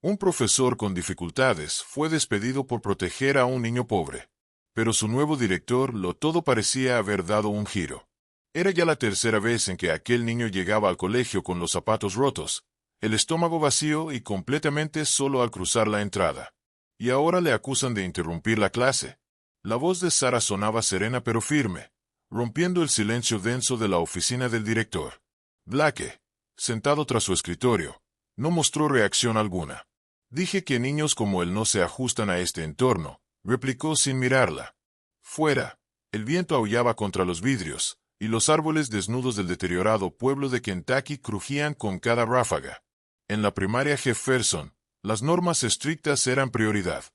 Un profesor con dificultades fue despedido por proteger a un niño pobre. Pero su nuevo director todo parecía haber dado un giro. Era ya la tercera vez en que aquel niño llegaba al colegio con los zapatos rotos, el estómago vacío y completamente solo al cruzar la entrada. Y ahora le acusan de interrumpir la clase. La voz de Sara sonaba serena pero firme, rompiendo el silencio denso de la oficina del director. Blake, sentado tras su escritorio, no mostró reacción alguna. Dije que niños como él no se ajustan a este entorno, replicó sin mirarla. Fuera, el viento aullaba contra los vidrios, y los árboles desnudos del deteriorado pueblo de Kentucky crujían con cada ráfaga. En la primaria Jefferson, las normas estrictas eran prioridad.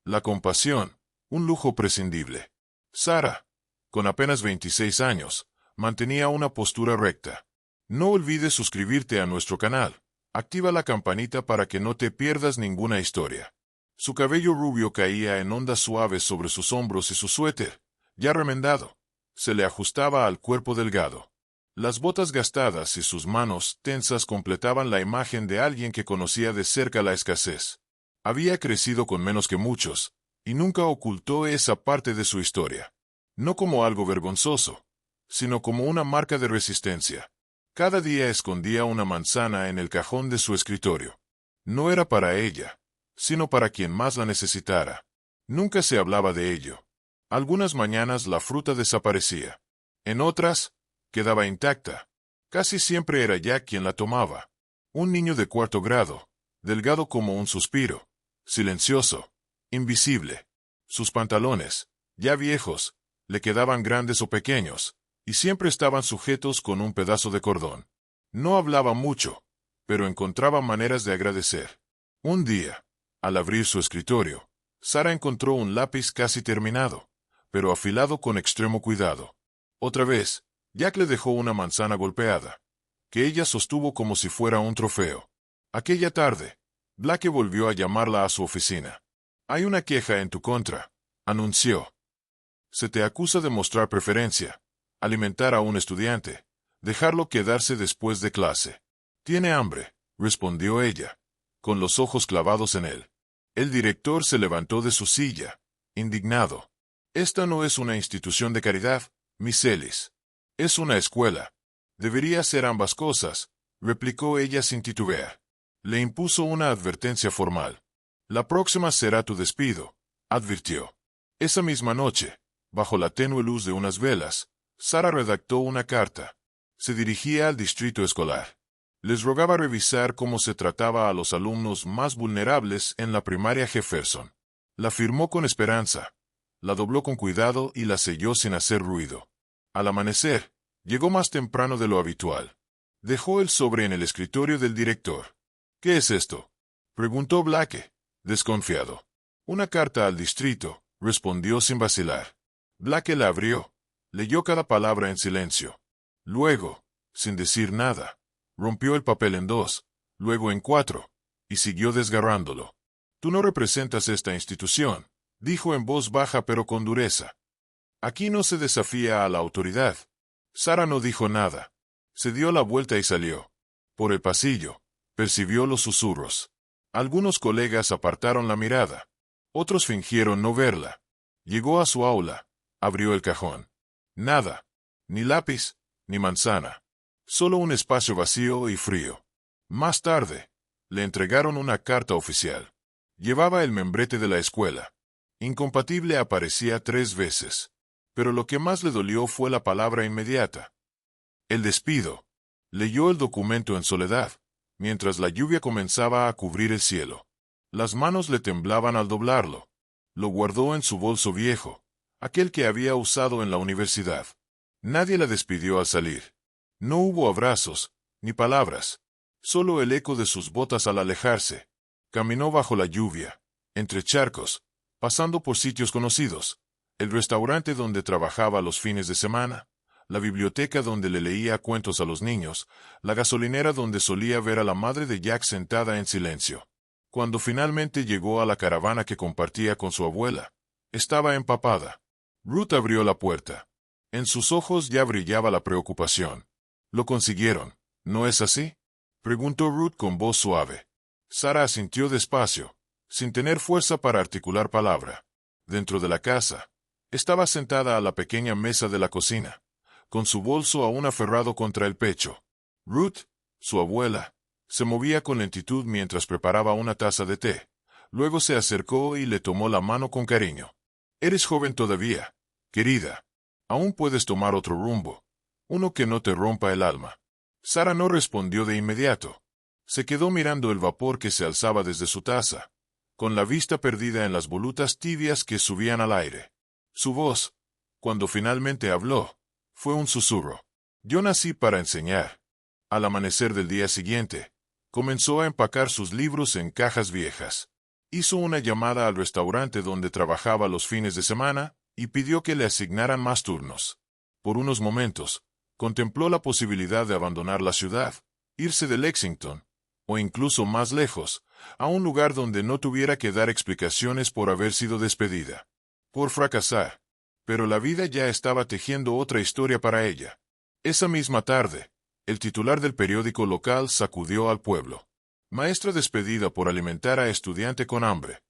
La compasión, un lujo prescindible. Sara, con apenas 26 años, mantenía una postura recta. No olvides suscribirte a nuestro canal. Activa la campanita para que no te pierdas ninguna historia. Su cabello rubio caía en ondas suaves sobre sus hombros y su suéter, ya remendado, se le ajustaba al cuerpo delgado. Las botas gastadas y sus manos tensas completaban la imagen de alguien que conocía de cerca la escasez. Había crecido con menos que muchos, y nunca ocultó esa parte de su historia. No como algo vergonzoso, sino como una marca de resistencia. Cada día escondía una manzana en el cajón de su escritorio. No era para ella, sino para quien más la necesitara. Nunca se hablaba de ello. Algunas mañanas la fruta desaparecía. En otras, quedaba intacta. Casi siempre era Jack quien la tomaba. Un niño de cuarto grado, delgado como un suspiro, silencioso, invisible. Sus pantalones, ya viejos, le quedaban grandes o pequeños, y siempre estaban sujetos con un pedazo de cordón. No hablaba mucho, pero encontraba maneras de agradecer. Un día, al abrir su escritorio, Sara encontró un lápiz casi terminado, pero afilado con extremo cuidado. Otra vez, Jack le dejó una manzana golpeada, que ella sostuvo como si fuera un trofeo. Aquella tarde, Blake volvió a llamarla a su oficina. «Hay una queja en tu contra», anunció. «Se te acusa de mostrar preferencia, alimentar a un estudiante, dejarlo quedarse después de clase». «Tiene hambre», respondió ella, con los ojos clavados en él. El director se levantó de su silla, indignado. «Esta no es una institución de caridad, Miss Ellis. Es una escuela. Debería ser ambas cosas», replicó ella sin titubear. Le impuso una advertencia formal. «La próxima será tu despido», advirtió. Esa misma noche, bajo la tenue luz de unas velas, Sara redactó una carta. Se dirigía al distrito escolar. Les rogaba revisar cómo se trataba a los alumnos más vulnerables en la primaria Jefferson. La firmó con esperanza, la dobló con cuidado y la selló sin hacer ruido. Al amanecer, llegó más temprano de lo habitual. Dejó el sobre en el escritorio del director. «¿Qué es esto?», preguntó Blake, desconfiado. «Una carta al distrito», respondió sin vacilar. Blake la abrió, leyó cada palabra en silencio. Luego, sin decir nada, rompió el papel en dos, luego en cuatro, y siguió desgarrándolo. «Tú no representas esta institución», dijo en voz baja pero con dureza. «Aquí no se desafía a la autoridad». Sara no dijo nada. Se dio la vuelta y salió. Por el pasillo, percibió los susurros. Algunos colegas apartaron la mirada. Otros fingieron no verla. Llegó a su aula, abrió el cajón. Nada. Ni lápiz, ni manzana. Solo un espacio vacío y frío. Más tarde, le entregaron una carta oficial. Llevaba el membrete de la escuela. Incompatible aparecía 3 veces. Pero lo que más le dolió fue la palabra inmediata. El despido. Leyó el documento en soledad, mientras la lluvia comenzaba a cubrir el cielo. Las manos le temblaban al doblarlo. Lo guardó en su bolso viejo, aquel que había usado en la universidad. Nadie la despidió al salir. No hubo abrazos, ni palabras. Solo el eco de sus botas al alejarse. Caminó bajo la lluvia, entre charcos, pasando por sitios conocidos. El restaurante donde trabajaba los fines de semana, la biblioteca donde le leía cuentos a los niños, la gasolinera donde solía ver a la madre de Jack sentada en silencio. Cuando finalmente llegó a la caravana que compartía con su abuela, estaba empapada. Ruth abrió la puerta. En sus ojos ya brillaba la preocupación. «Lo consiguieron, ¿no es así?», preguntó Ruth con voz suave. Sara asintió despacio, sin tener fuerza para articular palabra. Dentro de la casa, estaba sentada a la pequeña mesa de la cocina, con su bolso aún aferrado contra el pecho. Ruth, su abuela, se movía con lentitud mientras preparaba una taza de té. Luego se acercó y le tomó la mano con cariño. «Eres joven todavía, querida. Aún puedes tomar otro rumbo, uno que no te rompa el alma». Sara no respondió de inmediato. Se quedó mirando el vapor que se alzaba desde su taza, con la vista perdida en las volutas tibias que subían al aire. Su voz, cuando finalmente habló, fue un susurro. «Yo nací para enseñar». Al amanecer del día siguiente, comenzó a empacar sus libros en cajas viejas. Hizo una llamada al restaurante donde trabajaba los fines de semana y pidió que le asignaran más turnos. Por unos momentos, contempló la posibilidad de abandonar la ciudad, irse de Lexington, o incluso más lejos, a un lugar donde no tuviera que dar explicaciones por haber sido despedida, por fracasar. Pero la vida ya estaba tejiendo otra historia para ella. Esa misma tarde, el titular del periódico local sacudió al pueblo. «Maestra despedida por alimentar a estudiante con hambre».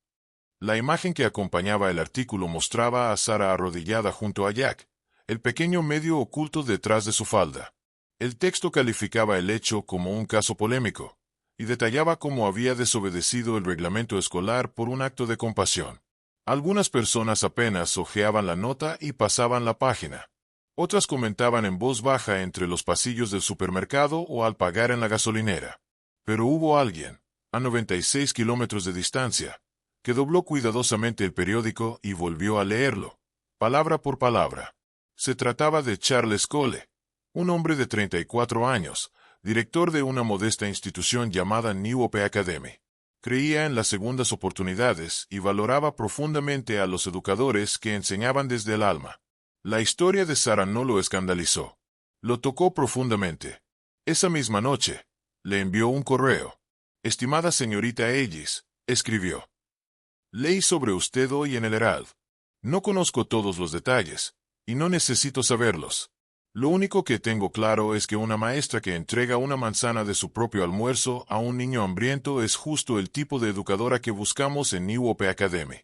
La imagen que acompañaba el artículo mostraba a Sara arrodillada junto a Jack, el pequeño medio oculto detrás de su falda. El texto calificaba el hecho como un caso polémico, y detallaba cómo había desobedecido el reglamento escolar por un acto de compasión. Algunas personas apenas hojeaban la nota y pasaban la página. Otras comentaban en voz baja entre los pasillos del supermercado o al pagar en la gasolinera. Pero hubo alguien, a 96 kilómetros de distancia, que dobló cuidadosamente el periódico y volvió a leerlo, palabra por palabra. Se trataba de Charles Cole, un hombre de 34 años, director de una modesta institución llamada New Hope Academy. Creía en las segundas oportunidades y valoraba profundamente a los educadores que enseñaban desde el alma. La historia de Sara no lo escandalizó. Lo tocó profundamente. Esa misma noche, le envió un correo. «Estimada señorita Ellis», escribió. «Leí sobre usted hoy en el Herald. No conozco todos los detalles, y no necesito saberlos. Lo único que tengo claro es que una maestra que entrega una manzana de su propio almuerzo a un niño hambriento es justo el tipo de educadora que buscamos en New Hope Academy.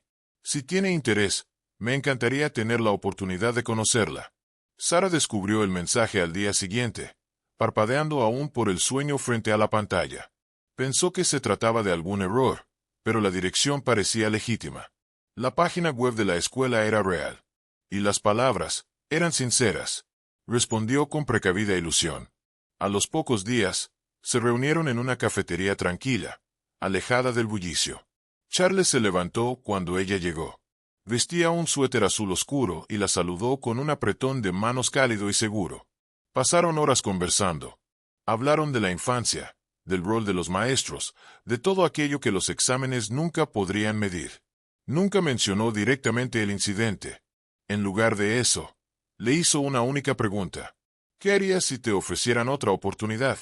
Si tiene interés, me encantaría tener la oportunidad de conocerla». Sara descubrió el mensaje al día siguiente, parpadeando aún por el sueño frente a la pantalla. Pensó que se trataba de algún error, pero la dirección parecía legítima. La página web de la escuela era real. Y las palabras eran sinceras. Respondió con precavida ilusión. A los pocos días, se reunieron en una cafetería tranquila, alejada del bullicio. Charles se levantó cuando ella llegó. Vestía un suéter azul oscuro y la saludó con un apretón de manos cálido y seguro. Pasaron horas conversando. Hablaron de la infancia, del rol de los maestros, de todo aquello que los exámenes nunca podrían medir. Nunca mencionó directamente el incidente. En lugar de eso, le hizo una única pregunta. «¿Qué harías si te ofrecieran otra oportunidad?»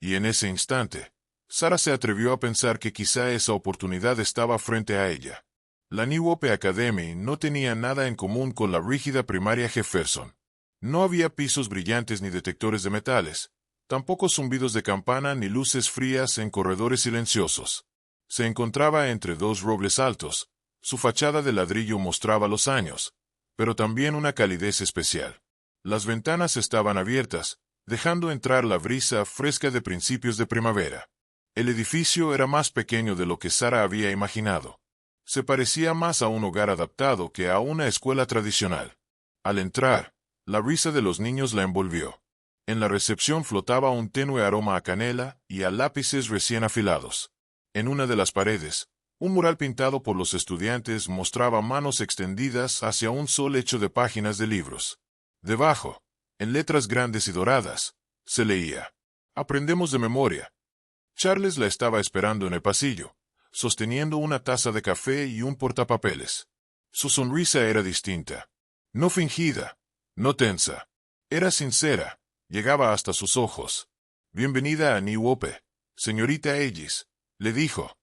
Y en ese instante, Sara se atrevió a pensar que quizá esa oportunidad estaba frente a ella. La New Hope Academy no tenía nada en común con la rígida primaria Jefferson. No había pisos brillantes ni detectores de metales, tampoco zumbidos de campana ni luces frías en corredores silenciosos. Se encontraba entre dos robles altos. Su fachada de ladrillo mostraba los años, pero también una calidez especial. Las ventanas estaban abiertas, dejando entrar la brisa fresca de principios de primavera. El edificio era más pequeño de lo que Sara había imaginado. Se parecía más a un hogar adaptado que a una escuela tradicional. Al entrar, la risa de los niños la envolvió. En la recepción flotaba un tenue aroma a canela y a lápices recién afilados. En una de las paredes, un mural pintado por los estudiantes mostraba manos extendidas hacia un sol hecho de páginas de libros. Debajo, en letras grandes y doradas, se leía: «Aprendemos de memoria». Charles la estaba esperando en el pasillo, sosteniendo una taza de café y un portapapeles. Su sonrisa era distinta. No fingida, no tensa. Era sincera, llegaba hasta sus ojos. «Bienvenida a New Hope, señorita Ellis», le dijo.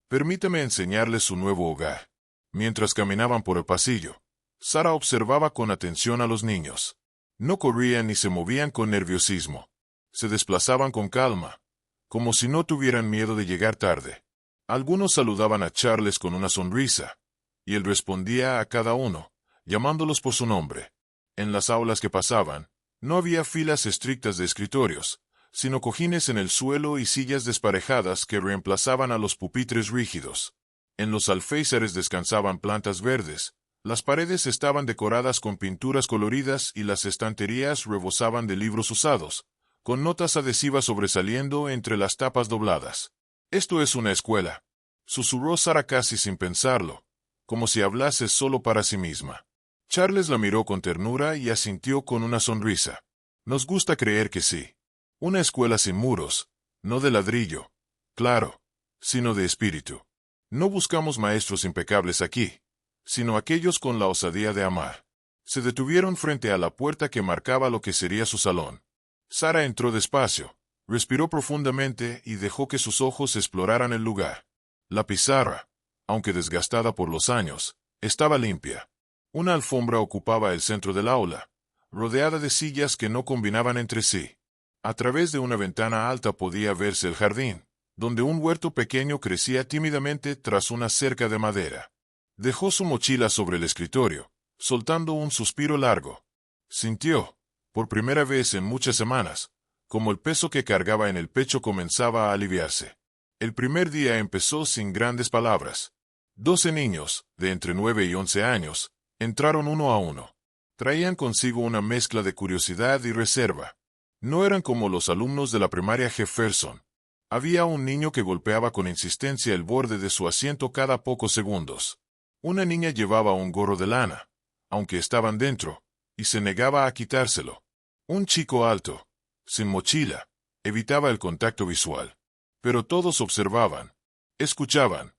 «Permítame enseñarle su nuevo hogar». Mientras caminaban por el pasillo, Sara observaba con atención a los niños. No corrían ni se movían con nerviosismo. Se desplazaban con calma, como si no tuvieran miedo de llegar tarde. Algunos saludaban a Charles con una sonrisa, y él respondía a cada uno, llamándolos por su nombre. En las aulas que pasaban, no había filas estrictas de escritorios, sino cojines en el suelo y sillas desparejadas que reemplazaban a los pupitres rígidos. En los alféizares descansaban plantas verdes, las paredes estaban decoradas con pinturas coloridas y las estanterías rebosaban de libros usados, con notas adhesivas sobresaliendo entre las tapas dobladas. «Esto es una escuela», susurró Sara casi sin pensarlo, como si hablase solo para sí misma. Charles la miró con ternura y asintió con una sonrisa. «Nos gusta creer que sí. Una escuela sin muros, no de ladrillo, claro, sino de espíritu. No buscamos maestros impecables aquí, sino aquellos con la osadía de amar». Se detuvieron frente a la puerta que marcaba lo que sería su salón. Sara entró despacio, respiró profundamente y dejó que sus ojos exploraran el lugar. La pizarra, aunque desgastada por los años, estaba limpia. Una alfombra ocupaba el centro del aula, rodeada de sillas que no combinaban entre sí. A través de una ventana alta podía verse el jardín, donde un huerto pequeño crecía tímidamente tras una cerca de madera. Dejó su mochila sobre el escritorio, soltando un suspiro largo. Sintió, por primera vez en muchas semanas, como el peso que cargaba en el pecho comenzaba a aliviarse. El primer día empezó sin grandes palabras. 12 niños, de entre 9 y 11 años, entraron uno a uno. Traían consigo una mezcla de curiosidad y reserva. No eran como los alumnos de la primaria Jefferson. Había un niño que golpeaba con insistencia el borde de su asiento cada pocos segundos. Una niña llevaba un gorro de lana, aunque estaban dentro, y se negaba a quitárselo. Un chico alto, sin mochila, evitaba el contacto visual. Pero todos observaban, escuchaban.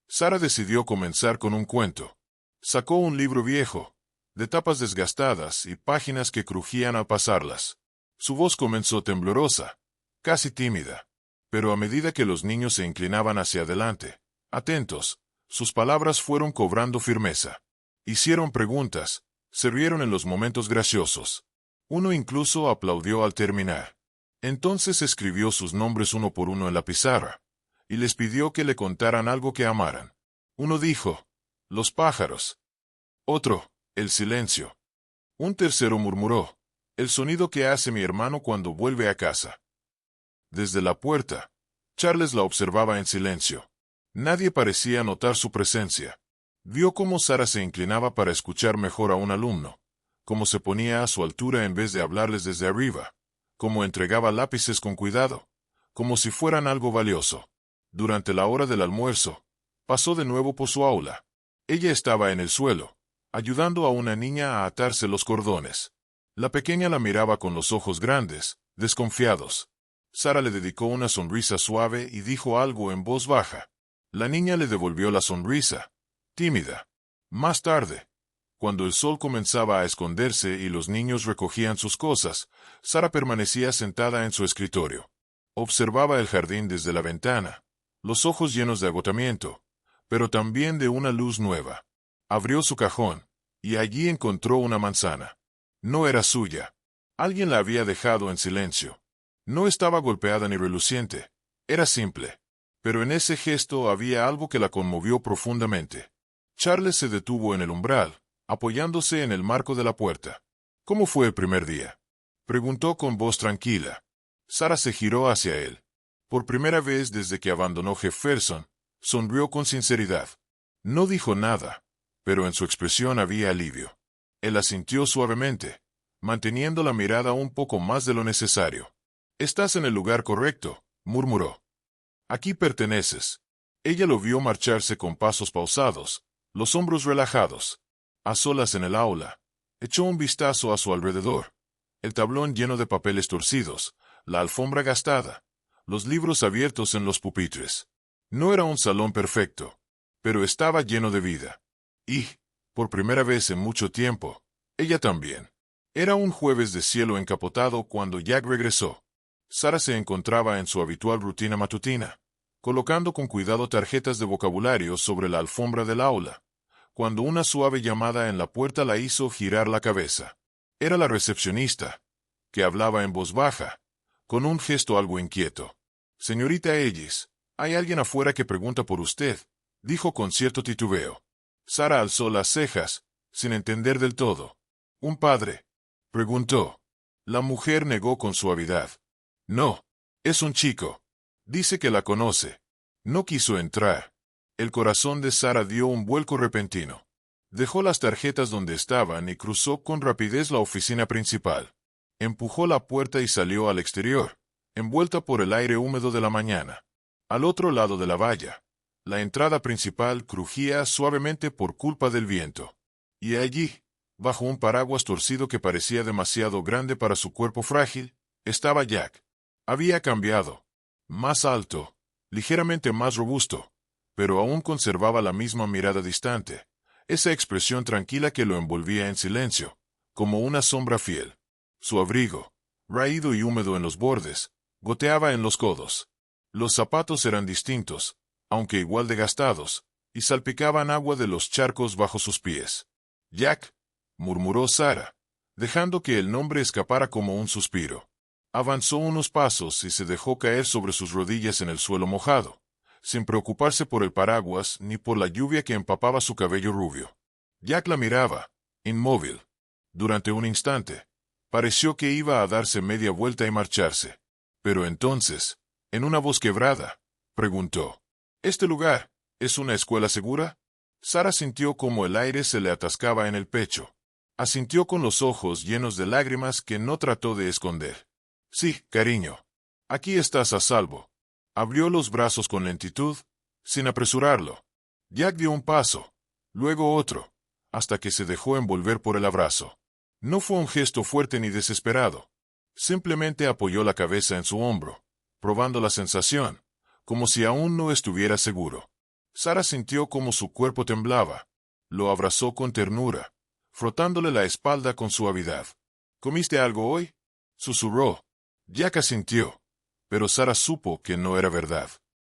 Sara decidió comenzar con un cuento. Sacó un libro viejo, de tapas desgastadas y páginas que crujían al pasarlas. Su voz comenzó temblorosa, casi tímida. Pero a medida que los niños se inclinaban hacia adelante, atentos, sus palabras fueron cobrando firmeza. Hicieron preguntas, se rieron en los momentos graciosos. Uno incluso aplaudió al terminar. Entonces escribió sus nombres uno por uno en la pizarra, y les pidió que le contaran algo que amaran. Uno dijo, «Los pájaros». Otro, «El silencio». Un tercero murmuró, «El sonido que hace mi hermano cuando vuelve a casa». Desde la puerta, Charles la observaba en silencio. Nadie parecía notar su presencia. Vio cómo Sara se inclinaba para escuchar mejor a un alumno, cómo se ponía a su altura en vez de hablarles desde arriba, cómo entregaba lápices con cuidado, como si fueran algo valioso. Durante la hora del almuerzo, pasó de nuevo por su aula. Ella estaba en el suelo, ayudando a una niña a atarse los cordones. La pequeña la miraba con los ojos grandes, desconfiados. Sara le dedicó una sonrisa suave y dijo algo en voz baja. La niña le devolvió la sonrisa, tímida. Más tarde, cuando el sol comenzaba a esconderse y los niños recogían sus cosas, Sara permanecía sentada en su escritorio. Observaba el jardín desde la ventana, los ojos llenos de agotamiento, pero también de una luz nueva. Abrió su cajón, y allí encontró una manzana. No era suya. Alguien la había dejado en silencio. No estaba golpeada ni reluciente. Era simple. Pero en ese gesto había algo que la conmovió profundamente. Charles se detuvo en el umbral, apoyándose en el marco de la puerta. «¿Cómo fue el primer día?», preguntó con voz tranquila. Sara se giró hacia él. Por primera vez desde que abandonó Jefferson, sonrió con sinceridad. No dijo nada, pero en su expresión había alivio. Él asintió suavemente, manteniendo la mirada un poco más de lo necesario. «Estás en el lugar correcto», murmuró. «Aquí perteneces». Ella lo vio marcharse con pasos pausados, los hombros relajados. A solas en el aula, echó un vistazo a su alrededor. El tablón lleno de papeles torcidos, la alfombra gastada, los libros abiertos en los pupitres. No era un salón perfecto, pero estaba lleno de vida. Y, por primera vez en mucho tiempo, ella también. Era un jueves de cielo encapotado cuando Jack regresó. Sara se encontraba en su habitual rutina matutina, colocando con cuidado tarjetas de vocabulario sobre la alfombra del aula, cuando una suave llamada en la puerta la hizo girar la cabeza. Era la recepcionista, que hablaba en voz baja, con un gesto algo inquieto. «Señorita Ellis, Hay alguien afuera que pregunta por usted, dijo con cierto titubeo. Sara alzó las cejas, sin entender del todo. ¿Un padre?, preguntó. La mujer negó con suavidad. No, es un chico. Dice que la conoce. No quiso entrar. El corazón de Sara dio un vuelco repentino. Dejó las tarjetas donde estaban y cruzó con rapidez la oficina principal. Empujó la puerta y salió al exterior, envuelta por el aire húmedo de la mañana. Al otro lado de la valla, la entrada principal crujía suavemente por culpa del viento. Y allí, bajo un paraguas torcido que parecía demasiado grande para su cuerpo frágil, estaba Jack. Había cambiado. Más alto, ligeramente más robusto, pero aún conservaba la misma mirada distante, esa expresión tranquila que lo envolvía en silencio, como una sombra fiel. Su abrigo, raído y húmedo en los bordes, goteaba en los codos. Los zapatos eran distintos, aunque igual de gastados, y salpicaban agua de los charcos bajo sus pies. «Jack», murmuró Sara, dejando que el nombre escapara como un suspiro. Avanzó unos pasos y se dejó caer sobre sus rodillas en el suelo mojado, sin preocuparse por el paraguas ni por la lluvia que empapaba su cabello rubio. Jack la miraba, inmóvil. Durante un instante, pareció que iba a darse media vuelta y marcharse. Pero entonces, en una voz quebrada, preguntó: «¿Este lugar es una escuela segura?». Sara sintió como el aire se le atascaba en el pecho. Asintió con los ojos llenos de lágrimas que no trató de esconder. «Sí, cariño. Aquí estás a salvo». Abrió los brazos con lentitud, sin apresurarlo. Jack dio un paso, luego otro, hasta que se dejó envolver por el abrazo. No fue un gesto fuerte ni desesperado. Simplemente apoyó la cabeza en su hombro, probando la sensación, como si aún no estuviera seguro. Sara sintió como su cuerpo temblaba. Lo abrazó con ternura, frotándole la espalda con suavidad. «¿Comiste algo hoy?», susurró. Jack asintió, pero Sara supo que no era verdad.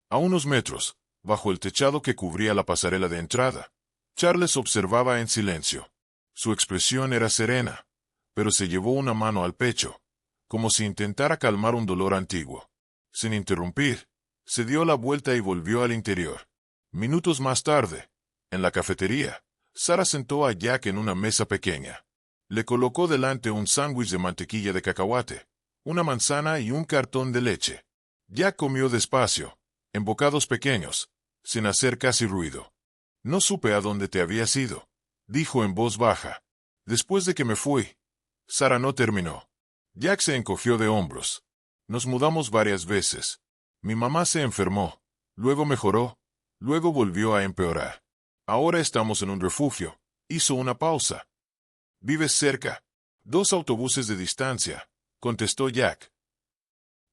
A unos metros, bajo el techado que cubría la pasarela de entrada, Charles observaba en silencio. Su expresión era serena, pero se llevó una mano al pecho, como si intentara calmar un dolor antiguo. Sin interrumpir, se dio la vuelta y volvió al interior. Minutos más tarde, en la cafetería, Sara sentó a Jack en una mesa pequeña. Le colocó delante un sándwich de mantequilla de cacahuate, una manzana y un cartón de leche. Jack comió despacio, en bocados pequeños, sin hacer casi ruido. «No supe a dónde te habías ido», dijo en voz baja. «Después de que me fui». Sara no terminó. Jack se encogió de hombros. «Nos mudamos varias veces. Mi mamá se enfermó, luego mejoró, luego volvió a empeorar. Ahora estamos en un refugio». Hizo una pausa. «¿Vives cerca?». «2 autobuses de distancia», contestó Jack.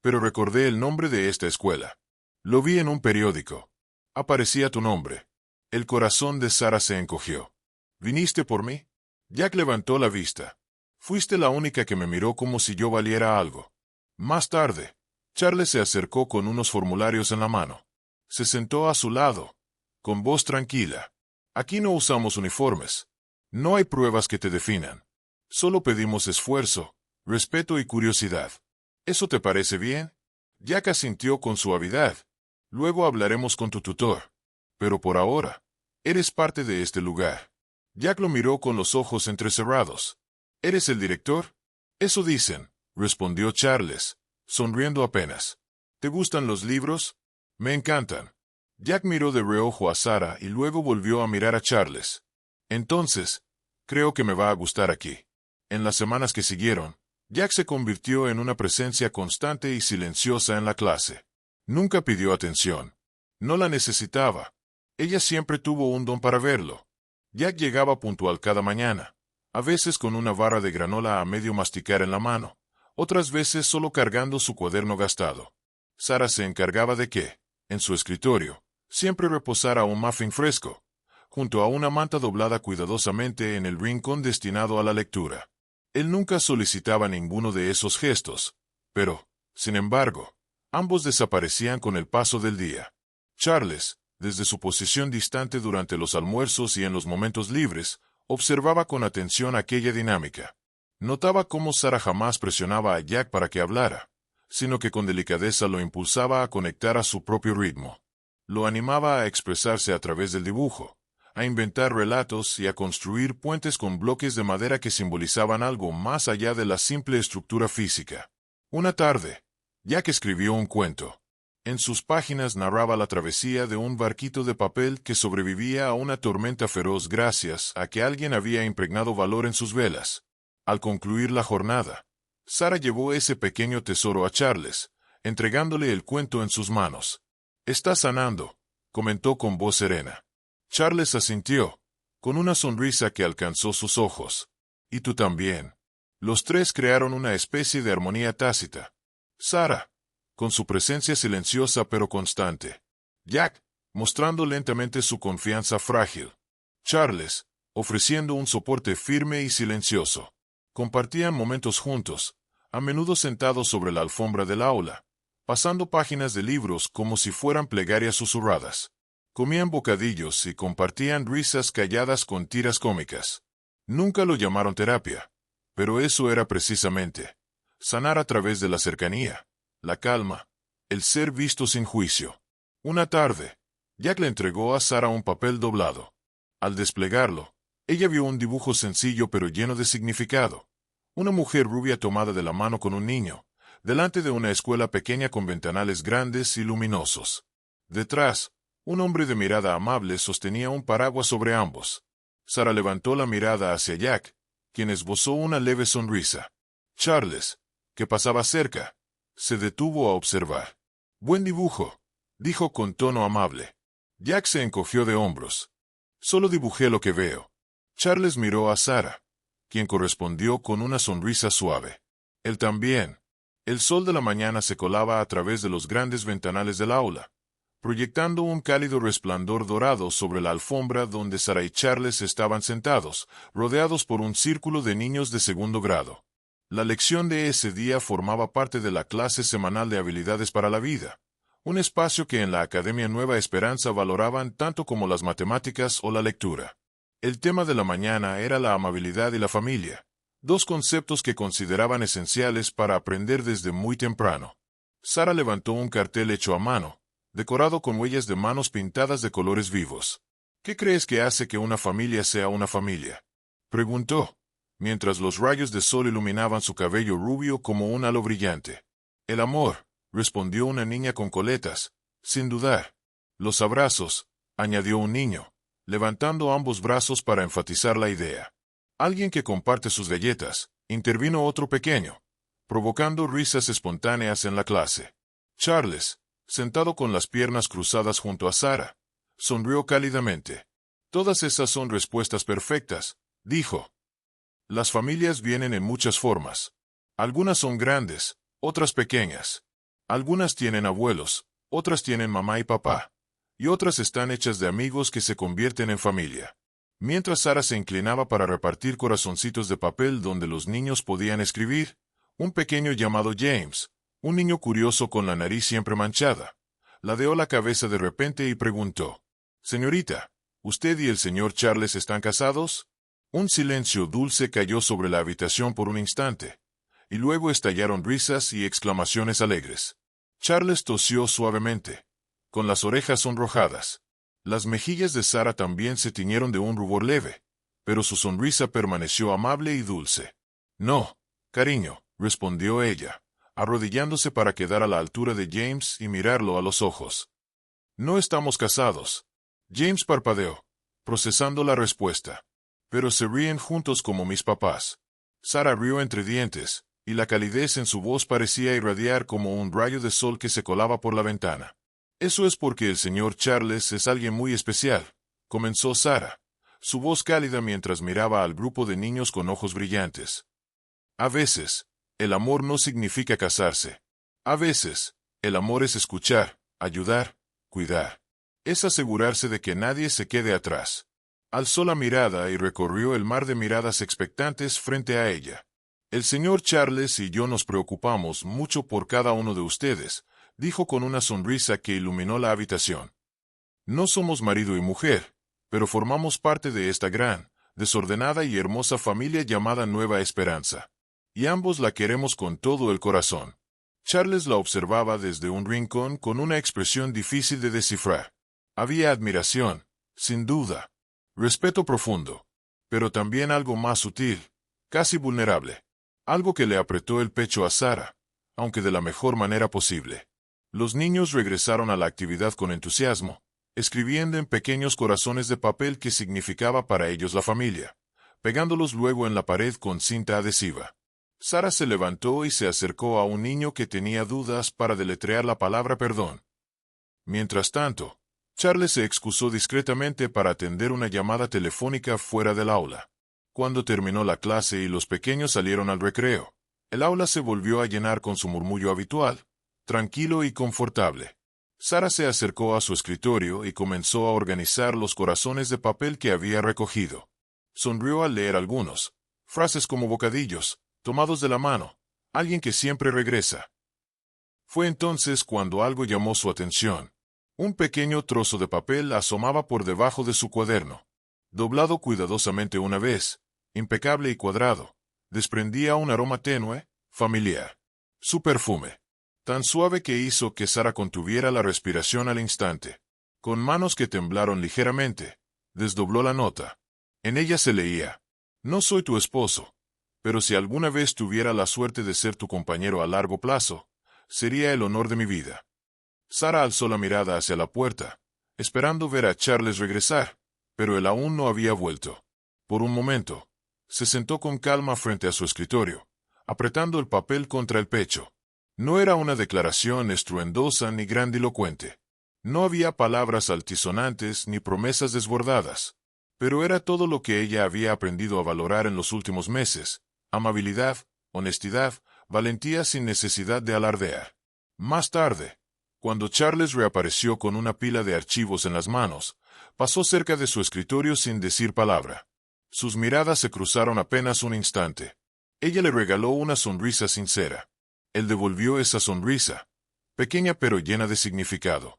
«Pero recordé el nombre de esta escuela. Lo vi en un periódico. Aparecía tu nombre». El corazón de Sara se encogió. «¿Viniste por mí?». Jack levantó la vista. «Fuiste la única que me miró como si yo valiera algo». Más tarde, Charles se acercó con unos formularios en la mano. Se sentó a su lado, con voz tranquila. «Aquí no usamos uniformes. No hay pruebas que te definan. Solo pedimos esfuerzo, respeto y curiosidad. ¿Eso te parece bien?». Jack asintió con suavidad. «Luego hablaremos con tu tutor. Pero por ahora, eres parte de este lugar». Jack lo miró con los ojos entrecerrados. «¿Eres el director?». «Eso dicen», respondió Charles, sonriendo apenas. «¿Te gustan los libros?». «Me encantan». Jack miró de reojo a Sara y luego volvió a mirar a Charles. «Entonces, creo que me va a gustar aquí». En las semanas que siguieron, Jack se convirtió en una presencia constante y silenciosa en la clase. Nunca pidió atención. No la necesitaba. Ella siempre tuvo un don para verlo. Jack llegaba puntual cada mañana, a veces con una barra de granola a medio masticar en la mano, otras veces solo cargando su cuaderno gastado. Sara se encargaba de que, en su escritorio, siempre reposara un muffin fresco, junto a una manta doblada cuidadosamente en el rincón destinado a la lectura. Él nunca solicitaba ninguno de esos gestos, pero, sin embargo, ambos desaparecían con el paso del día. Charles, desde su posición distante durante los almuerzos y en los momentos libres, observaba con atención aquella dinámica. Notaba cómo Sara jamás presionaba a Jack para que hablara, sino que con delicadeza lo impulsaba a conectar a su propio ritmo. Lo animaba a expresarse a través del dibujo, a inventar relatos y a construir puentes con bloques de madera que simbolizaban algo más allá de la simple estructura física. Una tarde, Jack escribió un cuento. En sus páginas narraba la travesía de un barquito de papel que sobrevivía a una tormenta feroz gracias a que alguien había impregnado valor en sus velas. Al concluir la jornada, Sarah llevó ese pequeño tesoro a Charles, entregándole el cuento en sus manos. «Está sanando», comentó con voz serena. Charles asintió, con una sonrisa que alcanzó sus ojos. «Y tú también». Los tres crearon una especie de armonía tácita. Sarah, con su presencia silenciosa pero constante. Jack, mostrando lentamente su confianza frágil. Charles, ofreciendo un soporte firme y silencioso. Compartían momentos juntos, a menudo sentados sobre la alfombra del aula, pasando páginas de libros como si fueran plegarias susurradas. Comían bocadillos y compartían risas calladas con tiras cómicas. Nunca lo llamaron terapia, pero eso era precisamente sanar a través de la cercanía, la calma, el ser visto sin juicio. Una tarde, Jack le entregó a Sarah un papel doblado. Al desplegarlo, ella vio un dibujo sencillo pero lleno de significado. Una mujer rubia tomada de la mano con un niño, delante de una escuela pequeña con ventanales grandes y luminosos. Detrás, un hombre de mirada amable sostenía un paraguas sobre ambos. Sarah levantó la mirada hacia Jack, quien esbozó una leve sonrisa. Charles, que pasaba cerca, se detuvo a observar. «Buen dibujo», dijo con tono amable. Jack se encogió de hombros. «Solo dibujé lo que veo». Charles miró a Sarah, quien correspondió con una sonrisa suave. Él también. El sol de la mañana se colaba a través de los grandes ventanales del aula, proyectando un cálido resplandor dorado sobre la alfombra donde Sarah y Charles estaban sentados, rodeados por un círculo de niños de segundo grado. La lección de ese día formaba parte de la clase semanal de habilidades para la vida, un espacio que en la Academia Nueva Esperanza valoraban tanto como las matemáticas o la lectura. El tema de la mañana era la amabilidad y la familia, dos conceptos que consideraban esenciales para aprender desde muy temprano. Sarah levantó un cartel hecho a mano, decorado con huellas de manos pintadas de colores vivos. «¿Qué crees que hace que una familia sea una familia?», preguntó, mientras los rayos de sol iluminaban su cabello rubio como un halo brillante. «El amor», respondió una niña con coletas, sin dudar. «Los abrazos», añadió un niño, levantando ambos brazos para enfatizar la idea. «Alguien que comparte sus galletas», intervino otro pequeño, provocando risas espontáneas en la clase. Charles, sentado con las piernas cruzadas junto a Sarah, sonrió cálidamente. «Todas esas son respuestas perfectas», dijo. «Las familias vienen en muchas formas. Algunas son grandes, otras pequeñas. Algunas tienen abuelos, otras tienen mamá y papá. Y otras están hechas de amigos que se convierten en familia». Mientras Sarah se inclinaba para repartir corazoncitos de papel donde los niños podían escribir, un pequeño llamado James, un niño curioso con la nariz siempre manchada, ladeó la cabeza de repente y preguntó: «Señorita, ¿usted y el señor Charles están casados?». Un silencio dulce cayó sobre la habitación por un instante, y luego estallaron risas y exclamaciones alegres. Charles tosió suavemente, con las orejas sonrojadas. Las mejillas de Sarah también se tiñeron de un rubor leve, pero su sonrisa permaneció amable y dulce. «No, cariño», respondió ella, arrodillándose para quedar a la altura de James y mirarlo a los ojos. «No estamos casados». James parpadeó, procesando la respuesta. «Pero se ríen juntos como mis papás». Sarah rió entre dientes, y la calidez en su voz parecía irradiar como un rayo de sol que se colaba por la ventana. «Eso es porque el señor Charles es alguien muy especial», comenzó Sarah, su voz cálida mientras miraba al grupo de niños con ojos brillantes. «A veces, el amor no significa casarse. A veces, el amor es escuchar, ayudar, cuidar. Es asegurarse de que nadie se quede atrás». Alzó la mirada y recorrió el mar de miradas expectantes frente a ella. «El señor Charles y yo nos preocupamos mucho por cada uno de ustedes», dijo con una sonrisa que iluminó la habitación. «No somos marido y mujer, pero formamos parte de esta gran, desordenada y hermosa familia llamada Nueva Esperanza. Y ambos la queremos con todo el corazón». Charles la observaba desde un rincón con una expresión difícil de descifrar. Había admiración, sin duda, respeto profundo, pero también algo más sutil, casi vulnerable, algo que le apretó el pecho a Sarah, aunque de la mejor manera posible. Los niños regresaron a la actividad con entusiasmo, escribiendo en pequeños corazones de papel que significaba para ellos la familia, pegándolos luego en la pared con cinta adhesiva. Sarah se levantó y se acercó a un niño que tenía dudas para deletrear la palabra perdón. Mientras tanto, Charles se excusó discretamente para atender una llamada telefónica fuera del aula. Cuando terminó la clase y los pequeños salieron al recreo, el aula se volvió a llenar con su murmullo habitual, tranquilo y confortable. Sarah se acercó a su escritorio y comenzó a organizar los corazones de papel que había recogido. Sonrió al leer algunos, frases como bocadillos, tomados de la mano, alguien que siempre regresa. Fue entonces cuando algo llamó su atención. Un pequeño trozo de papel asomaba por debajo de su cuaderno. Doblado cuidadosamente una vez, impecable y cuadrado, desprendía un aroma tenue, familiar. Su perfume, tan suave que hizo que Sarah contuviera la respiración al instante. Con manos que temblaron ligeramente, desdobló la nota. En ella se leía: «No soy tu esposo, pero si alguna vez tuviera la suerte de ser tu compañero a largo plazo, sería el honor de mi vida». Sarah alzó la mirada hacia la puerta, esperando ver a Charles regresar, pero él aún no había vuelto. Por un momento, se sentó con calma frente a su escritorio, apretando el papel contra el pecho. No era una declaración estruendosa ni grandilocuente. No había palabras altisonantes ni promesas desbordadas, pero era todo lo que ella había aprendido a valorar en los últimos meses: amabilidad, honestidad, valentía sin necesidad de alardear. Más tarde, cuando Charles reapareció con una pila de archivos en las manos, pasó cerca de su escritorio sin decir palabra. Sus miradas se cruzaron apenas un instante. Ella le regaló una sonrisa sincera. Él devolvió esa sonrisa, pequeña pero llena de significado.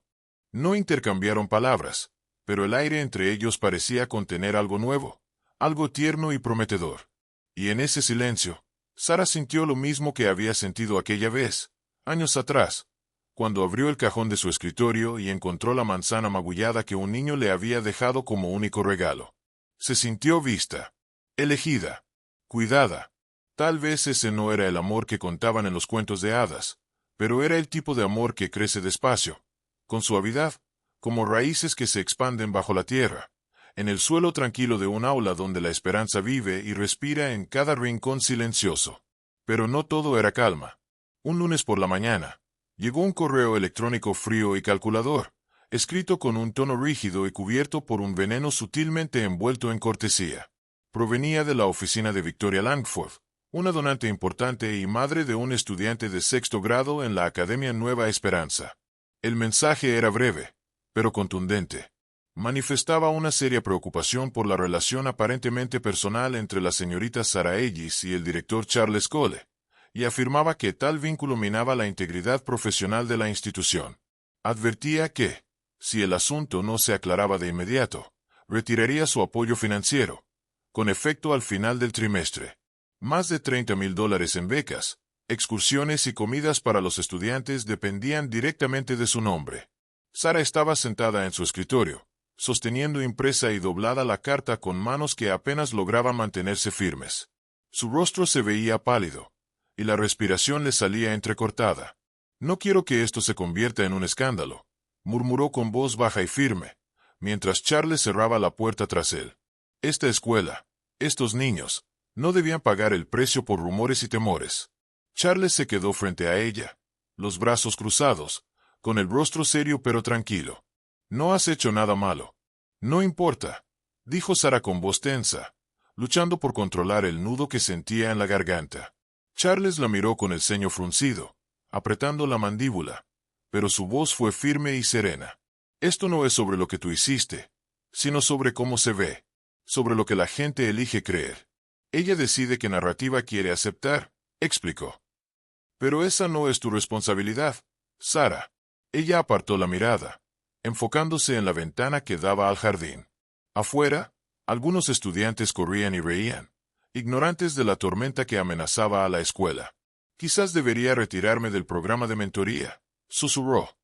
No intercambiaron palabras, pero el aire entre ellos parecía contener algo nuevo, algo tierno y prometedor. Y en ese silencio, Sarah sintió lo mismo que había sentido aquella vez, años atrás, cuando abrió el cajón de su escritorio y encontró la manzana magullada que un niño le había dejado como único regalo. Se sintió vista, elegida, cuidada. Tal vez ese no era el amor que contaban en los cuentos de hadas, pero era el tipo de amor que crece despacio, con suavidad, como raíces que se expanden bajo la tierra, en el suelo tranquilo de un aula donde la esperanza vive y respira en cada rincón silencioso. Pero no todo era calma. Un lunes por la mañana, llegó un correo electrónico frío y calculador, escrito con un tono rígido y cubierto por un veneno sutilmente envuelto en cortesía. Provenía de la oficina de Victoria Langford, una donante importante y madre de un estudiante de sexto grado en la Academia Nueva Esperanza. El mensaje era breve, pero contundente. Manifestaba una seria preocupación por la relación aparentemente personal entre la señorita Sarah Ellis y el director Charles Cole, y afirmaba que tal vínculo minaba la integridad profesional de la institución. Advertía que, si el asunto no se aclaraba de inmediato, retiraría su apoyo financiero, con efecto al final del trimestre. Más de $30,000 en becas, excursiones y comidas para los estudiantes dependían directamente de su nombre. Sarah estaba sentada en su escritorio, sosteniendo impresa y doblada la carta con manos que apenas lograban mantenerse firmes. Su rostro se veía pálido, y la respiración le salía entrecortada. «No quiero que esto se convierta en un escándalo», murmuró con voz baja y firme, mientras Charles cerraba la puerta tras él. «Esta escuela, estos niños, no debían pagar el precio por rumores y temores». Charles se quedó frente a ella, los brazos cruzados, con el rostro serio pero tranquilo. «No has hecho nada malo». «No importa», dijo Sarah con voz tensa, luchando por controlar el nudo que sentía en la garganta. Charles la miró con el ceño fruncido, apretando la mandíbula, pero su voz fue firme y serena. «Esto no es sobre lo que tú hiciste, sino sobre cómo se ve, sobre lo que la gente elige creer. Ella decide qué narrativa quiere aceptar», explicó. «Pero esa no es tu responsabilidad, Sarah». Ella apartó la mirada, enfocándose en la ventana que daba al jardín. Afuera, algunos estudiantes corrían y reían, ignorantes de la tormenta que amenazaba a la escuela. Quizás debería retirarme del programa de mentoría, susurró.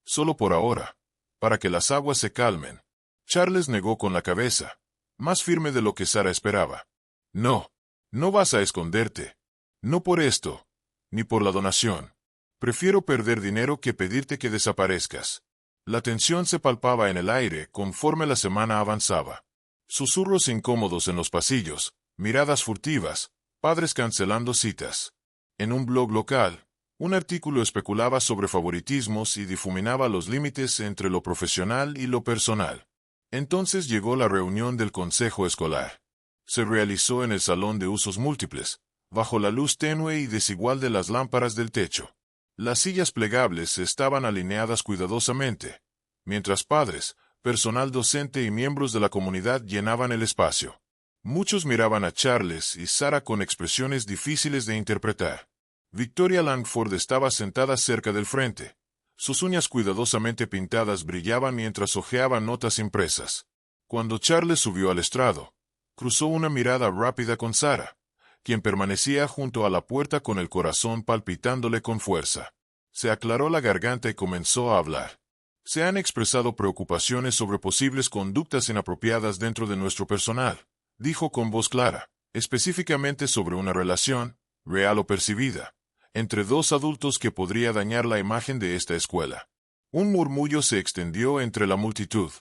Solo por ahora, para que las aguas se calmen. Charles negó con la cabeza, más firme de lo que Sara esperaba. No, no vas a esconderte. No por esto, ni por la donación. Prefiero perder dinero que pedirte que desaparezcas. La tensión se palpaba en el aire conforme la semana avanzaba. Susurros incómodos en los pasillos, miradas furtivas, padres cancelando citas. En un blog local, un artículo especulaba sobre favoritismos y difuminaba los límites entre lo profesional y lo personal. Entonces llegó la reunión del consejo escolar. Se realizó en el salón de usos múltiples, bajo la luz tenue y desigual de las lámparas del techo. Las sillas plegables estaban alineadas cuidadosamente, mientras padres, personal docente y miembros de la comunidad llenaban el espacio. Muchos miraban a Charles y Sara con expresiones difíciles de interpretar. Victoria Langford estaba sentada cerca del frente. Sus uñas cuidadosamente pintadas brillaban mientras hojeaba notas impresas. Cuando Charles subió al estrado, cruzó una mirada rápida con Sara, quien permanecía junto a la puerta con el corazón palpitándole con fuerza. Se aclaró la garganta y comenzó a hablar. Se han expresado preocupaciones sobre posibles conductas inapropiadas dentro de nuestro personal, dijo con voz clara, específicamente sobre una relación, real o percibida, entre dos adultos que podría dañar la imagen de esta escuela. Un murmullo se extendió entre la multitud.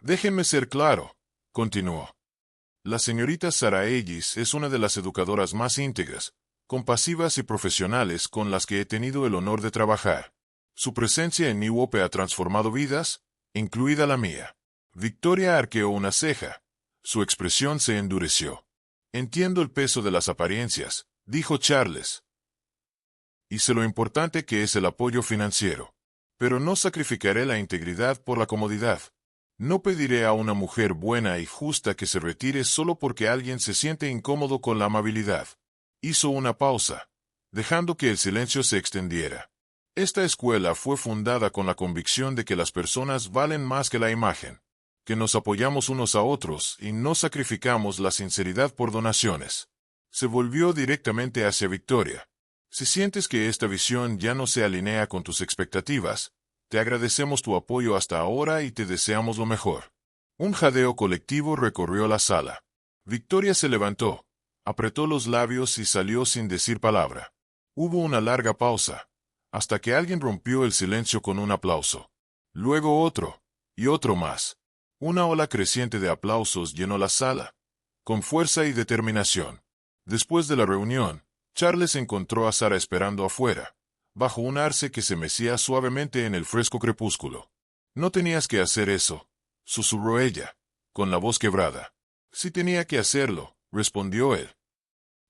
Déjenme ser claro, continuó. La señorita Sara Ellis es una de las educadoras más íntegras, compasivas y profesionales con las que he tenido el honor de trabajar. Su presencia en New Hope ha transformado vidas, incluida la mía. Victoria arqueó una ceja. Su expresión se endureció. Entiendo el peso de las apariencias, dijo Charles. Y sé lo importante que es el apoyo financiero. Pero no sacrificaré la integridad por la comodidad. No pediré a una mujer buena y justa que se retire solo porque alguien se siente incómodo con la amabilidad. Hizo una pausa, dejando que el silencio se extendiera. Esta escuela fue fundada con la convicción de que las personas valen más que la imagen, que nos apoyamos unos a otros y no sacrificamos la sinceridad por donaciones. Se volvió directamente hacia Victoria. Si sientes que esta visión ya no se alinea con tus expectativas, te agradecemos tu apoyo hasta ahora y te deseamos lo mejor. Un jadeo colectivo recorrió la sala. Victoria se levantó, apretó los labios y salió sin decir palabra. Hubo una larga pausa, hasta que alguien rompió el silencio con un aplauso. Luego otro, y otro más. Una ola creciente de aplausos llenó la sala, con fuerza y determinación. Después de la reunión, Charles encontró a Sara esperando afuera, bajo un arce que se mecía suavemente en el fresco crepúsculo. No tenías que hacer eso, susurró ella, con la voz quebrada. Sí tenía que hacerlo, respondió él.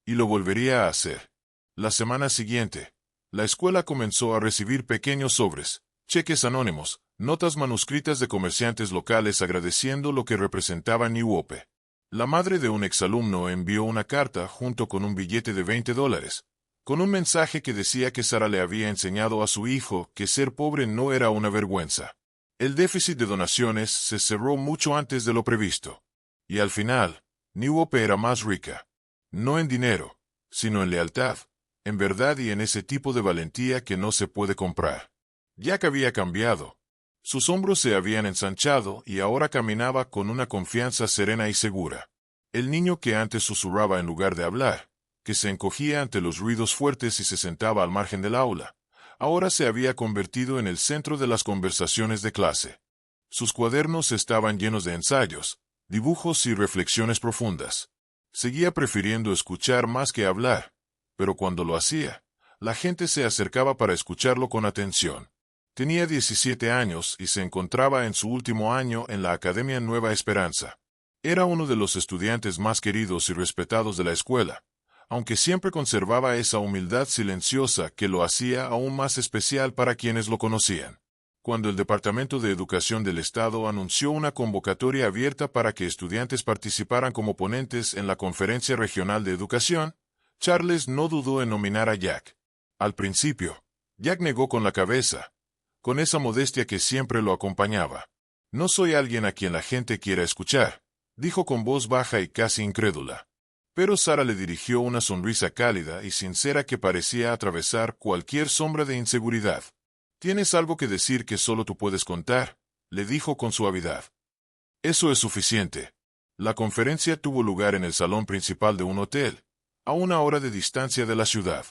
Y lo volvería a hacer. La semana siguiente, la escuela comenzó a recibir pequeños sobres, cheques anónimos, notas manuscritas de comerciantes locales agradeciendo lo que representaba New Hope. La madre de un exalumno envió una carta junto con un billete de $20, con un mensaje que decía que Sara le había enseñado a su hijo que ser pobre no era una vergüenza. El déficit de donaciones se cerró mucho antes de lo previsto. Y al final, New Hope era más rica. No en dinero, sino en lealtad, en verdad y en ese tipo de valentía que no se puede comprar. Jack había cambiado. Sus hombros se habían ensanchado y ahora caminaba con una confianza serena y segura. El niño que antes susurraba en lugar de hablar, que se encogía ante los ruidos fuertes y se sentaba al margen del aula, ahora se había convertido en el centro de las conversaciones de clase. Sus cuadernos estaban llenos de ensayos, dibujos y reflexiones profundas. Seguía prefiriendo escuchar más que hablar, pero cuando lo hacía, la gente se acercaba para escucharlo con atención. Tenía 17 años y se encontraba en su último año en la Academia Nueva Esperanza. Era uno de los estudiantes más queridos y respetados de la escuela, aunque siempre conservaba esa humildad silenciosa que lo hacía aún más especial para quienes lo conocían. Cuando el Departamento de Educación del Estado anunció una convocatoria abierta para que estudiantes participaran como ponentes en la Conferencia Regional de Educación, Charles no dudó en nominar a Jack. Al principio, Jack negó con la cabeza, con esa modestia que siempre lo acompañaba. No soy alguien a quien la gente quiera escuchar, dijo con voz baja y casi incrédula. Pero Sara le dirigió una sonrisa cálida y sincera que parecía atravesar cualquier sombra de inseguridad. «Tienes algo que decir que solo tú puedes contar», le dijo con suavidad. «Eso es suficiente». La conferencia tuvo lugar en el salón principal de un hotel, a una hora de distancia de la ciudad.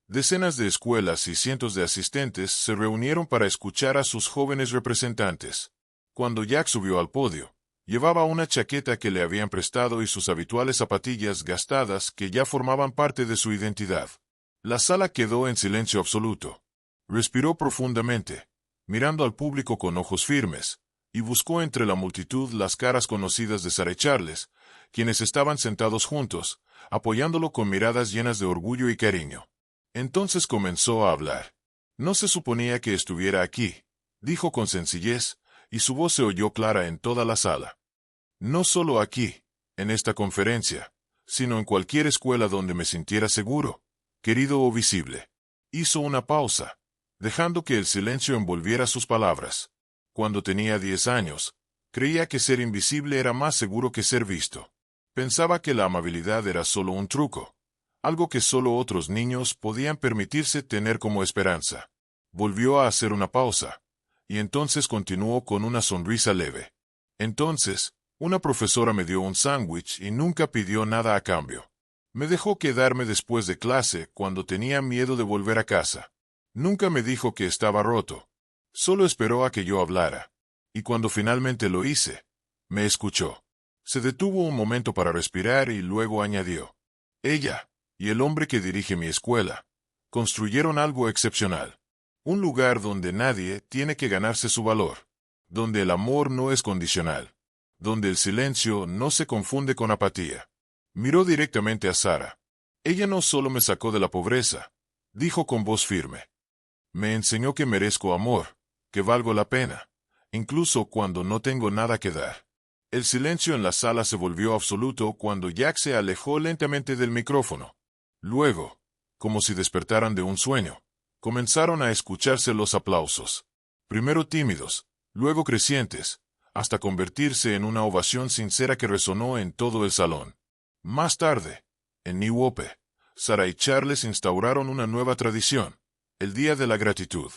Decenas de escuelas y cientos de asistentes se reunieron para escuchar a sus jóvenes representantes. Cuando Jack subió al podio, llevaba una chaqueta que le habían prestado y sus habituales zapatillas gastadas que ya formaban parte de su identidad. La sala quedó en silencio absoluto. Respiró profundamente, mirando al público con ojos firmes, y buscó entre la multitud las caras conocidas de Sarah y Charles, quienes estaban sentados juntos, apoyándolo con miradas llenas de orgullo y cariño. Entonces comenzó a hablar. «No se suponía que estuviera aquí», dijo con sencillez, y su voz se oyó clara en toda la sala. «No solo aquí, en esta conferencia, sino en cualquier escuela donde me sintiera seguro, querido o visible». Hizo una pausa, dejando que el silencio envolviera sus palabras. Cuando tenía 10 años, creía que ser invisible era más seguro que ser visto. Pensaba que la amabilidad era solo un truco, algo que solo otros niños podían permitirse tener como esperanza. Volvió a hacer una pausa, y entonces continuó con una sonrisa leve. «Entonces, una profesora me dio un sándwich y nunca pidió nada a cambio. Me dejó quedarme después de clase cuando tenía miedo de volver a casa. Nunca me dijo que estaba roto. Solo esperó a que yo hablara. Y cuando finalmente lo hice, me escuchó. Se detuvo un momento para respirar y luego añadió: ella y el hombre que dirige mi escuela construyeron algo excepcional. Un lugar donde nadie tiene que ganarse su valor. Donde el amor no es condicional. Donde el silencio no se confunde con apatía». Miró directamente a Sara. «Ella no solo me sacó de la pobreza», dijo con voz firme. «Me enseñó que merezco amor, que valgo la pena, incluso cuando no tengo nada que dar». El silencio en la sala se volvió absoluto cuando Jack se alejó lentamente del micrófono. Luego, como si despertaran de un sueño, comenzaron a escucharse los aplausos. Primero tímidos, luego crecientes, hasta convertirse en una ovación sincera que resonó en todo el salón. Más tarde, en New Hope, Sara y Charles instauraron una nueva tradición, el Día de la Gratitud.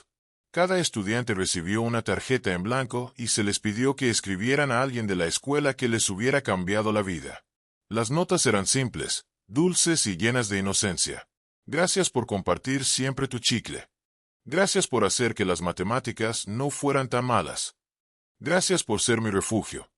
Cada estudiante recibió una tarjeta en blanco y se les pidió que escribieran a alguien de la escuela que les hubiera cambiado la vida. Las notas eran simples, dulces y llenas de inocencia. «Gracias por compartir siempre tu chicle. Gracias por hacer que las matemáticas no fueran tan malas. Gracias por ser mi refugio».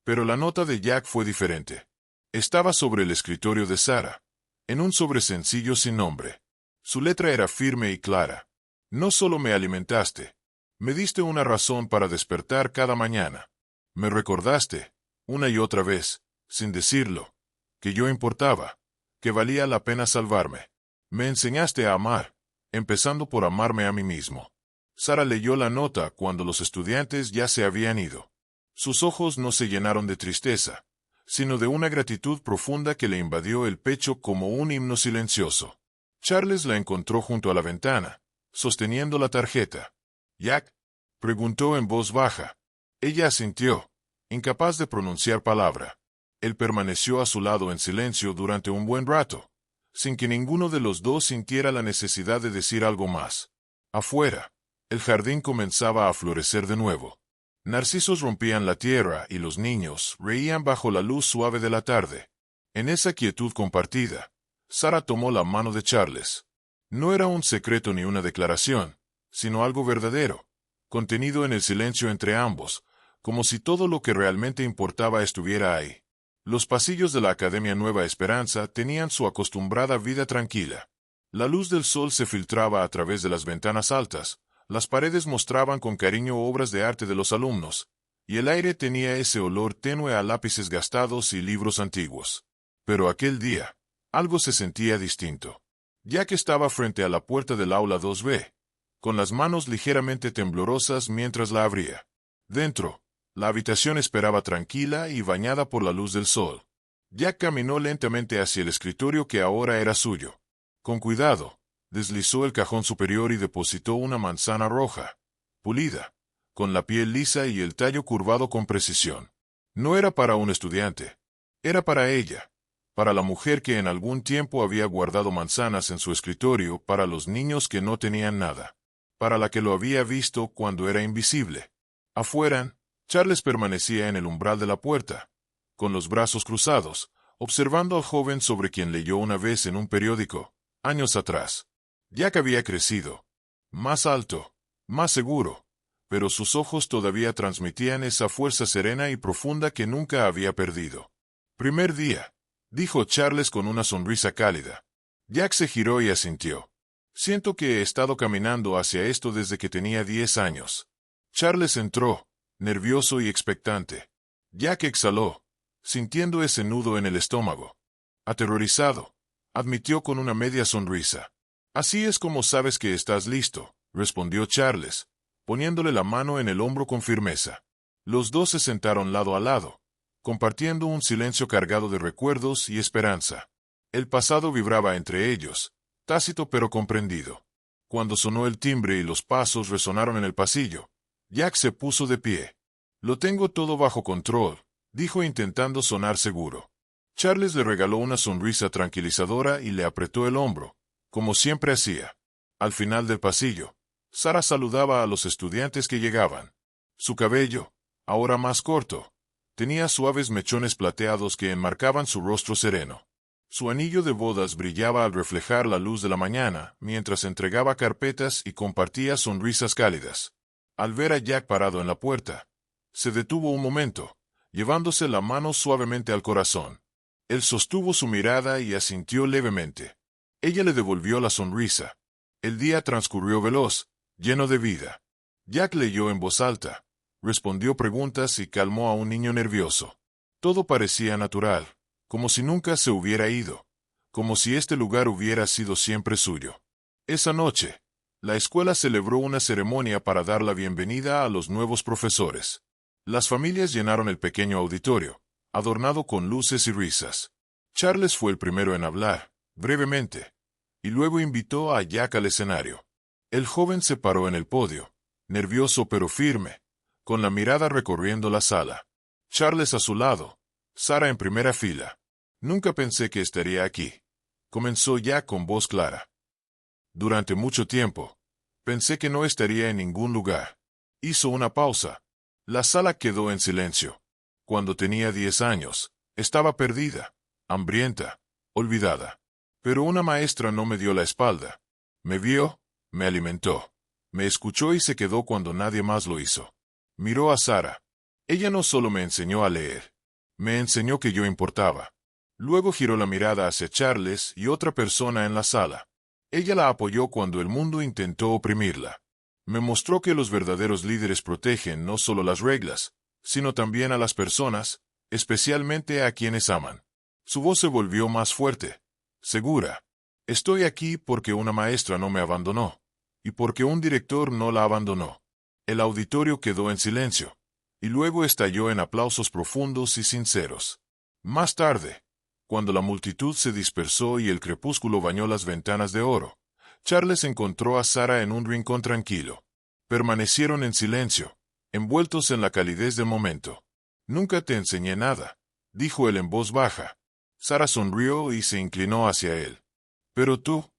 Pero la nota de Jack fue diferente. Estaba sobre el escritorio de Sara, en un sobre sencillo sin nombre. Su letra era firme y clara. «No solo me alimentaste, me diste una razón para despertar cada mañana. Me recordaste, una y otra vez, sin decirlo, que yo importaba, que valía la pena salvarme. Me enseñaste a amar, empezando por amarme a mí mismo». Sara leyó la nota cuando los estudiantes ya se habían ido. Sus ojos no se llenaron de tristeza, sino de una gratitud profunda que le invadió el pecho como un himno silencioso. Charles la encontró junto a la ventana, sosteniendo la tarjeta. «¿Jack?», preguntó en voz baja. Ella asintió, incapaz de pronunciar palabra. Él permaneció a su lado en silencio durante un buen rato, sin que ninguno de los dos sintiera la necesidad de decir algo más. Afuera, el jardín comenzaba a florecer de nuevo. Narcisos rompían la tierra y los niños reían bajo la luz suave de la tarde. En esa quietud compartida, Sara tomó la mano de Charles. No era un secreto ni una declaración, sino algo verdadero, contenido en el silencio entre ambos, como si todo lo que realmente importaba estuviera ahí. Los pasillos de la Academia Nueva Esperanza tenían su acostumbrada vida tranquila. La luz del sol se filtraba a través de las ventanas altas, las paredes mostraban con cariño obras de arte de los alumnos, y el aire tenía ese olor tenue a lápices gastados y libros antiguos. Pero aquel día, algo se sentía distinto. Jack estaba frente a la puerta del aula 2B, con las manos ligeramente temblorosas mientras la abría. Dentro, la habitación esperaba tranquila y bañada por la luz del sol. Jack caminó lentamente hacia el escritorio que ahora era suyo. Con cuidado, deslizó el cajón superior y depositó una manzana roja, pulida, con la piel lisa y el tallo curvado con precisión. No era para un estudiante. Era para ella. para la mujer que en algún tiempo había guardado manzanas en su escritorio para los niños que no tenían nada, para la que lo había visto cuando era invisible. Afuera, Charles permanecía en el umbral de la puerta, con los brazos cruzados, observando al joven sobre quien leyó una vez en un periódico, años atrás. Jack había crecido, más alto, más seguro, pero sus ojos todavía transmitían esa fuerza serena y profunda que nunca había perdido. «Primer día», dijo Charles con una sonrisa cálida. Jack se giró y asintió. «Siento que he estado caminando hacia esto desde que tenía 10 años». Charles entró, nervioso y expectante. Jack exhaló, sintiendo ese nudo en el estómago. Aterrorizado, admitió con una media sonrisa. «Así es como sabes que estás listo», respondió Charles, poniéndole la mano en el hombro con firmeza. Los dos se sentaron lado a lado, compartiendo un silencio cargado de recuerdos y esperanza. El pasado vibraba entre ellos, tácito pero comprendido. Cuando sonó el timbre y los pasos resonaron en el pasillo, Jack se puso de pie. «Lo tengo todo bajo control», dijo intentando sonar seguro. Charles le regaló una sonrisa tranquilizadora y le apretó el hombro, como siempre hacía. Al final del pasillo, Sara saludaba a los estudiantes que llegaban. Su cabello, ahora más corto, tenía suaves mechones plateados que enmarcaban su rostro sereno. Su anillo de bodas brillaba al reflejar la luz de la mañana, mientras entregaba carpetas y compartía sonrisas cálidas. Al ver a Jack parado en la puerta, se detuvo un momento, llevándose la mano suavemente al corazón. Él sostuvo su mirada y asintió levemente. Ella le devolvió la sonrisa. El día transcurrió veloz, lleno de vida. Jack leyó en voz alta, respondió preguntas y calmó a un niño nervioso. Todo parecía natural, como si nunca se hubiera ido, como si este lugar hubiera sido siempre suyo. Esa noche, la escuela celebró una ceremonia para dar la bienvenida a los nuevos profesores. Las familias llenaron el pequeño auditorio, adornado con luces y risas. Charles fue el primero en hablar, brevemente, y luego invitó a Jack al escenario. El joven se paró en el podio, nervioso pero firme, con la mirada recorriendo la sala. Charles a su lado, Sara en primera fila. «Nunca pensé que estaría aquí», comenzó Jack con voz clara. «Durante mucho tiempo, pensé que no estaría en ningún lugar». Hizo una pausa. La sala quedó en silencio. Cuando tenía 10 años, estaba perdida, hambrienta, olvidada. Pero una maestra no me dio la espalda. Me vio, me alimentó, me escuchó y se quedó cuando nadie más lo hizo. Miró a Sara. Ella no solo me enseñó a leer, me enseñó que yo importaba. Luego giró la mirada hacia Charles y otra persona en la sala. Ella la apoyó cuando el mundo intentó oprimirla. Me mostró que los verdaderos líderes protegen no solo las reglas, sino también a las personas, especialmente a quienes aman. Su voz se volvió más fuerte, segura. «Estoy aquí porque una maestra no me abandonó, y porque un director no la abandonó». El auditorio quedó en silencio, y luego estalló en aplausos profundos y sinceros. Más tarde, cuando la multitud se dispersó y el crepúsculo bañó las ventanas de oro, Charles encontró a Sara en un rincón tranquilo. Permanecieron en silencio, envueltos en la calidez del momento. «Nunca te enseñé nada», dijo él en voz baja. Sara sonrió y se inclinó hacia él. «Pero tú»,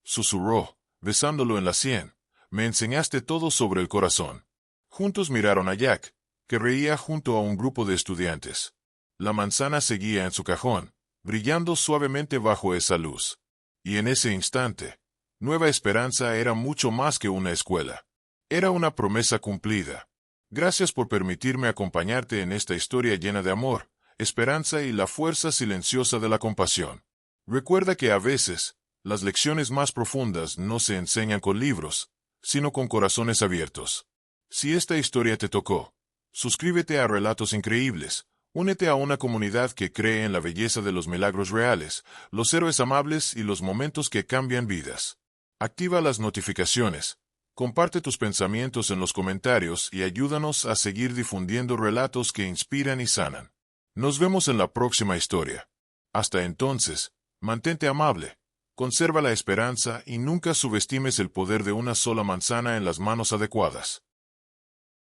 susurró, besándolo en la sien, «me enseñaste todo sobre el corazón». Juntos miraron a Jack, que reía junto a un grupo de estudiantes. La manzana seguía en su cajón, brillando suavemente bajo esa luz. Y en ese instante, Nueva Esperanza era mucho más que una escuela. Era una promesa cumplida. Gracias por permitirme acompañarte en esta historia llena de amor, esperanza y la fuerza silenciosa de la compasión. Recuerda que a veces, las lecciones más profundas no se enseñan con libros, sino con corazones abiertos. Si esta historia te tocó, suscríbete a Relatos Increíbles. Únete a una comunidad que cree en la belleza de los milagros reales, los héroes amables y los momentos que cambian vidas. Activa las notificaciones, comparte tus pensamientos en los comentarios y ayúdanos a seguir difundiendo relatos que inspiran y sanan. Nos vemos en la próxima historia. Hasta entonces, mantente amable, conserva la esperanza y nunca subestimes el poder de una sola manzana en las manos adecuadas.